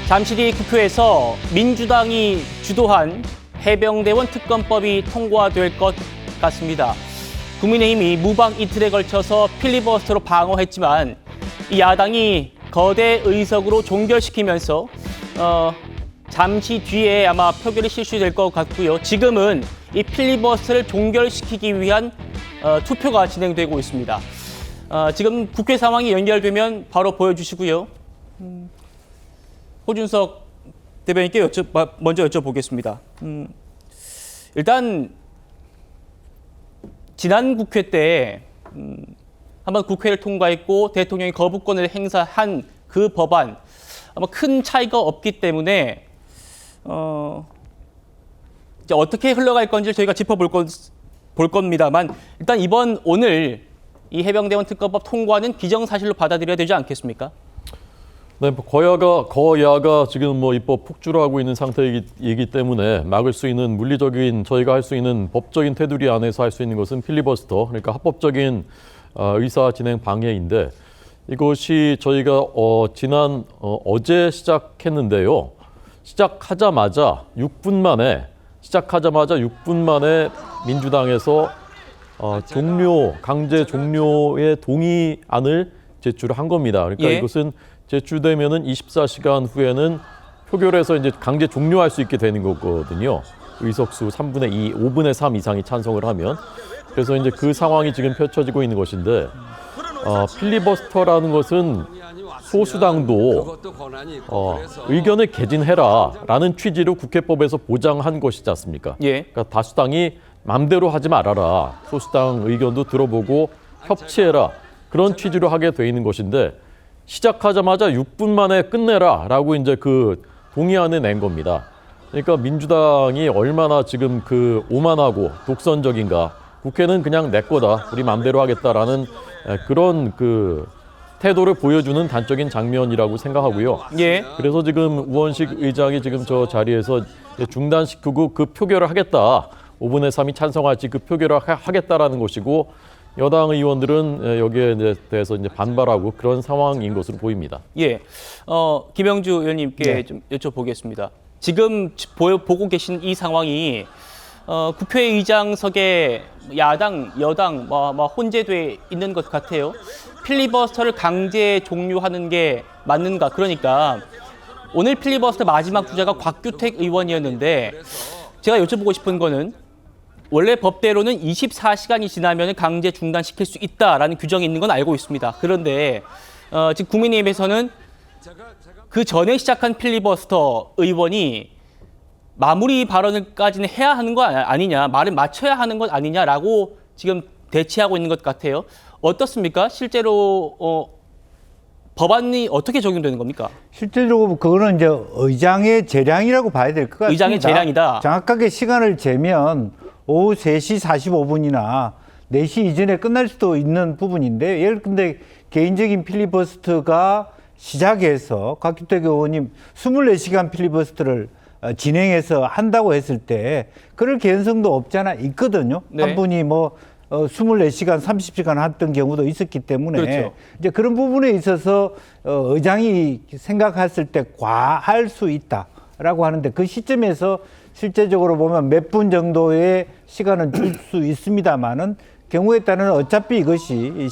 잠시 뒤 국회에서 민주당이 주도한 해병대원 특검법이 통과될 것 같습니다. 국민의힘이 무박 이틀에 걸쳐서 필리버스터로 방어했지만 이 야당이 거대 의석으로 종결시키면서 잠시 뒤에 아마 표결이 실시될 것 같고요. 지금은 이 필리버스터를 종결시키기 위한 투표가 진행되고 있습니다. 지금 국회 상황이 연결되면 바로 보여주시고요. 호준석 대변인께 먼저 여쭤보겠습니다. 일단 지난 국회 때 한번 국회를 통과했고 대통령이 거부권을 행사한 그 법안 아마 큰 차이가 없기 때문에 이제 어떻게 흘러갈 건지 저희가 짚어볼 겁니다만 일단 오늘 이 해병대원 특검법 통과는 기정사실로 받아들여야 되지 않겠습니까? 네, 거야가 지금 입법 폭주를 하고 있는 상태이기 때문에 막을 수 있는 물리적인 저희가 할 수 있는 법적인 테두리 안에서 할 수 있는 것은 필리버스터, 그러니까 합법적인 의사 진행 방해인데 이것이 저희가 어제 시작했는데요. 시작하자마자 6분 만에 민주당에서 강제 종료의 동의안을 제출한 겁니다. 그러니까 이것은 제출되면은 24시간 후에는 표결해서 이제 강제 종료할 수 있게 되는 거거든요. 의석수 3분의 2, 5분의 3 이상이 찬성을 하면. 그래서 이제 그 상황이 지금 펼쳐지고 있는 것인데 필리버스터라는 것은 소수당도 의견을 개진해라라는 취지로 국회법에서 보장한 것이지 않습니까? 그러니까 다수당이 맘대로 하지 말아라. 소수당 의견도 들어보고 협치해라. 그런 취지로 하게 돼 있는 것인데 시작하자마자 6분 만에 끝내라라고 이제 그 동의안을 낸 겁니다. 그러니까 민주당이 얼마나 지금 오만하고 독선적인가. 국회는 그냥 내 거다. 우리 맘대로 하겠다라는 그런 태도를 보여주는 단적인 장면이라고 생각하고요. 그래서 지금 우원식 의장이 지금 저 자리에서 중단시키고 그 표결을 하겠다. 5분의 3이 찬성할지 그 표결을 하겠다라는 것이고 여당 의원들은 여기에 대해서 이제 반발하고 그런 상황인 것으로 보입니다. 김영주 의원님께 좀 여쭤보겠습니다. 지금 보고 계신 이 상황이 국회의장석에 야당, 여당 혼재돼 있는 것 같아요. 필리버스터를 강제 종료하는 게 맞는가? 그러니까 오늘 필리버스터 마지막 주자가 곽규택 의원이었는데 제가 여쭤보고 싶은 거는 원래 법대로는 24시간이 지나면 강제 중단시킬 수 있다라는 규정이 있는 건 알고 있습니다. 그런데 지금 국민의힘에서는 그 전에 시작한 필리버스터 의원이 마무리 발언을까지는 해야 하는 거 아니냐, 말을 맞춰야 하는 것 아니냐라고 지금 대치하고 있는 것 같아요. 어떻습니까? 실제로 법안이 어떻게 적용되는 겁니까? 실질적으로 그거는 이제 의장의 재량이라고 봐야 될 것 같습니다. 의장의 재량이다. 정확하게 시간을 재면 오후 3시 45분이나 4시 이전에 끝날 수도 있는 부분인데 예를 근데 개인적인 필리버스터가 시작해서 곽규택 의원님 24시간 필리버스터를 진행해서 한다고 했을 때 그럴 개연성도 없잖아 있거든요. 한 분이 24시간, 30시간 했던 경우도 있었기 때문에 이제 그런 부분에 있어서 의장이 생각했을 때 과할 수 있다라고 하는데 그 시점에서 실제적으로 보면 몇 분 정도의 시간은 줄 수 있습니다만은 경우에 따라는 어차피 이것이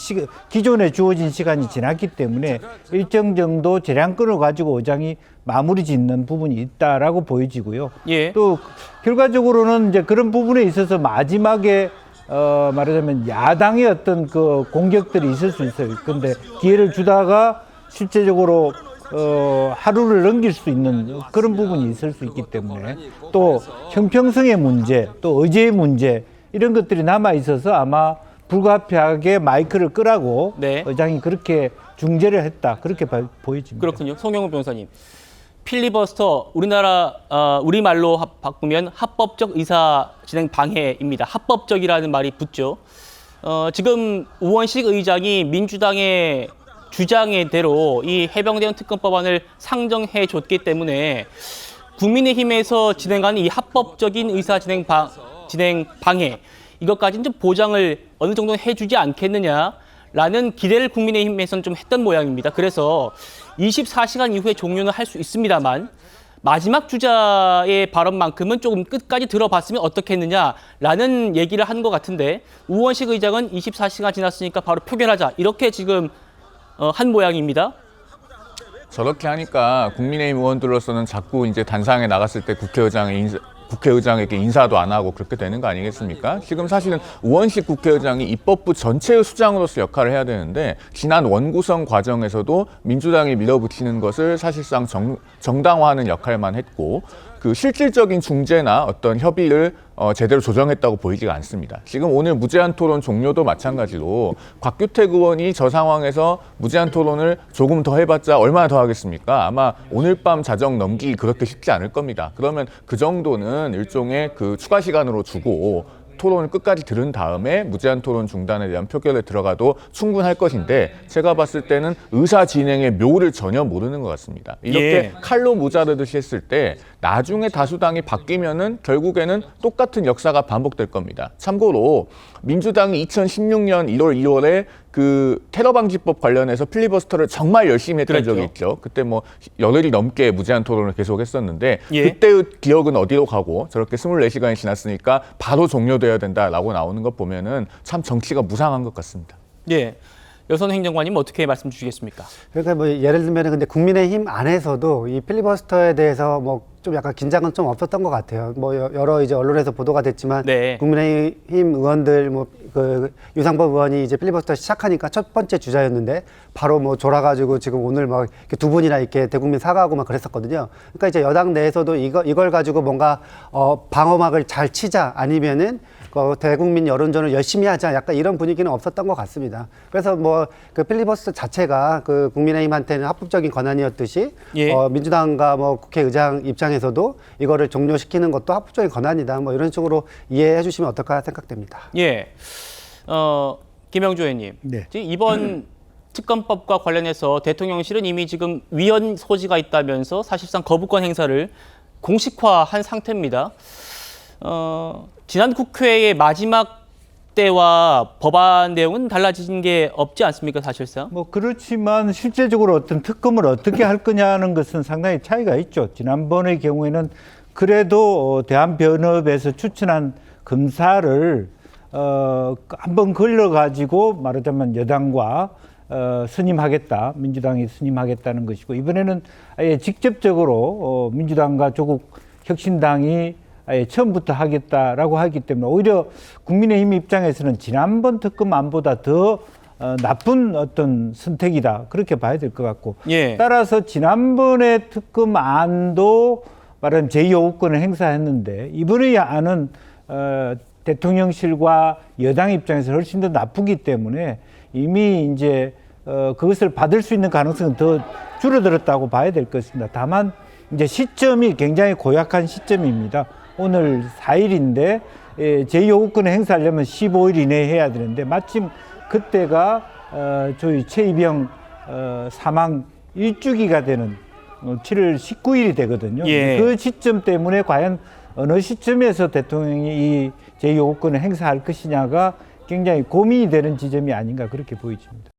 기존에 주어진 시간이 지났기 때문에 일정 정도 재량권을 가지고 의장이 마무리 짓는 부분이 있다라고 보여지고요. 또 결과적으로는 이제 그런 부분에 있어서 마지막에 말하자면 야당의 어떤 공격들이 있을 수 있어요. 근데 기회를 주다가 실제적으로 하루를 넘길 수 있는 그런 부분이 있을 수 있기 때문에 또 형평성의 문제, 또 의제의 문제 이런 것들이 남아 있어서 아마 불가피하게 마이크를 끄라고 의장이 그렇게 중재를 했다 그렇게 보여집니다. 그렇군요. 송영훈 변호사님. 필리버스터 우리말로 바꾸면 합법적 의사 진행 방해입니다. 합법적이라는 말이 붙죠. 지금 우원식 의장이 민주당의 주장의 대로 이 해병대원 특검법안을 상정해 줬기 때문에 국민의힘에서 진행하는 이 합법적인 의사 진행 방해 이것까지는 좀 보장을 어느 정도 해주지 않겠느냐 라는 기대를 국민의힘에서는 좀 했던 모양입니다. 그래서 24시간 이후에 종료는 할 수 있습니다만 마지막 주자의 발언만큼은 조금 끝까지 들어봤으면 어떻겠느냐라는 얘기를 한 것 같은데 우원식 의장은 24시간 지났으니까 바로 표결하자 이렇게 지금 한 모양입니다. 저렇게 하니까 국민의힘 의원들로서는 자꾸 이제 단상에 나갔을 때 국회의장에게 인사도 안 하고 그렇게 되는 거 아니겠습니까? 지금 사실은 우원식 국회의장이 입법부 전체의 수장으로서 역할을 해야 되는데 지난 원구성 과정에서도 민주당이 밀어붙이는 것을 사실상 정당화하는 역할만 했고 그 실질적인 중재나 어떤 협의를 제대로 조정했다고 보이지가 않습니다. 지금 오늘 무제한 토론 종료도 마찬가지로 곽규택 의원이 저 상황에서 무제한 토론을 조금 더 해봤자 얼마나 더 하겠습니까? 아마 오늘 밤 자정 넘기기 그렇게 쉽지 않을 겁니다. 그러면 그 정도는 일종의 그 추가 시간으로 주고 토론을 끝까지 들은 다음에 무제한 토론 중단에 대한 표결에 들어가도 충분할 것인데 제가 봤을 때는 의사 진행의 묘를 전혀 모르는 것 같습니다. 이렇게 칼로 모자르듯이 했을 때 나중에 다수당이 바뀌면은 결국에는 똑같은 역사가 반복될 겁니다. 참고로 민주당이 2016년 1월, 2월에 그 테러 방지법 관련해서 필리버스터를 정말 열심히 했던 적이 있죠. 그때 뭐 열흘이 넘게 무제한 토론을 계속 했었는데 그때의 기억은 어디로 가고 저렇게 24시간이 지났으니까 바로 종료돼야 된다라고 나오는 것 보면은 참 정치가 무상한 것 같습니다. 예. 여선 행정관님 어떻게 말씀 주시겠습니까? 그러니까 뭐 예를 들면 근데 국민의힘 안에서도 이 필리버스터에 대해서 뭐 좀 약간 긴장은 좀 없었던 것 같아요. 뭐 여러 이제 언론에서 보도가 됐지만 네. 국민의힘 의원들 뭐 그 유상범 의원이 이제 필리버스터 시작하니까 첫 번째 주자였는데 바로 뭐 졸아가지고 지금 오늘 막 이렇게 두 분이나 이렇게 대국민 사과하고 막 그랬었거든요. 그러니까 이제 여당 내에서도 이걸 가지고 뭔가 방어막을 잘 치자 아니면은 대국민 여론전을 열심히 하자 약간 이런 분위기는 없었던 것 같습니다. 그래서 뭐 그 필리버스터 자체가 그 국민의힘한테는 합법적인 권한이었듯이 민주당과 뭐 국회의장 입장에서도 이거를 종료시키는 것도 합법적인 권한이다. 뭐 이런 식으로 이해해 주시면 어떨까 생각됩니다. 예. 김영주 의원님. 네. 이번 특검법과 관련해서 대통령실은 이미 지금 위헌 소지가 있다면서 사실상 거부권 행사를 공식화한 상태입니다. 지난 국회의 마지막 때와 법안 내용은 달라진 게 없지 않습니까, 사실상? 뭐 그렇지만 실제적으로 어떤 특검을 어떻게 할 거냐는 것은 상당히 차이가 있죠. 지난번의 경우에는 그래도 대한변협에서 추천한 검사를 한번 걸러가지고 말하자면 여당과 선임하겠다, 민주당이 선임하겠다는 것이고 이번에는 아예 직접적으로 민주당과 조국 혁신당이 아예 처음부터 하겠다라고 하기 때문에 오히려 국민의힘 입장에서는 지난번 특검안보다 더 나쁜 어떤 선택이다 그렇게 봐야 될 것 같고 따라서 지난번에 특검안도 말하자면 제2요구권을 행사했는데 이번의 안은 대통령실과 여당 입장에서 훨씬 더 나쁘기 때문에 이미 이제 그것을 받을 수 있는 가능성은 더 줄어들었다고 봐야 될 것입니다. 다만 이제 시점이 굉장히 고약한 시점입니다. 오늘 4일인데 제2요구권을 행사하려면 15일 이내에 해야 되는데 마침 그때가 저희 최이병 사망 1주기가 되는 7월 19일이 되거든요. 그 시점 때문에 과연 어느 시점에서 대통령이 이 제2요구권을 행사할 것이냐가 굉장히 고민이 되는 지점이 아닌가 그렇게 보여집니다.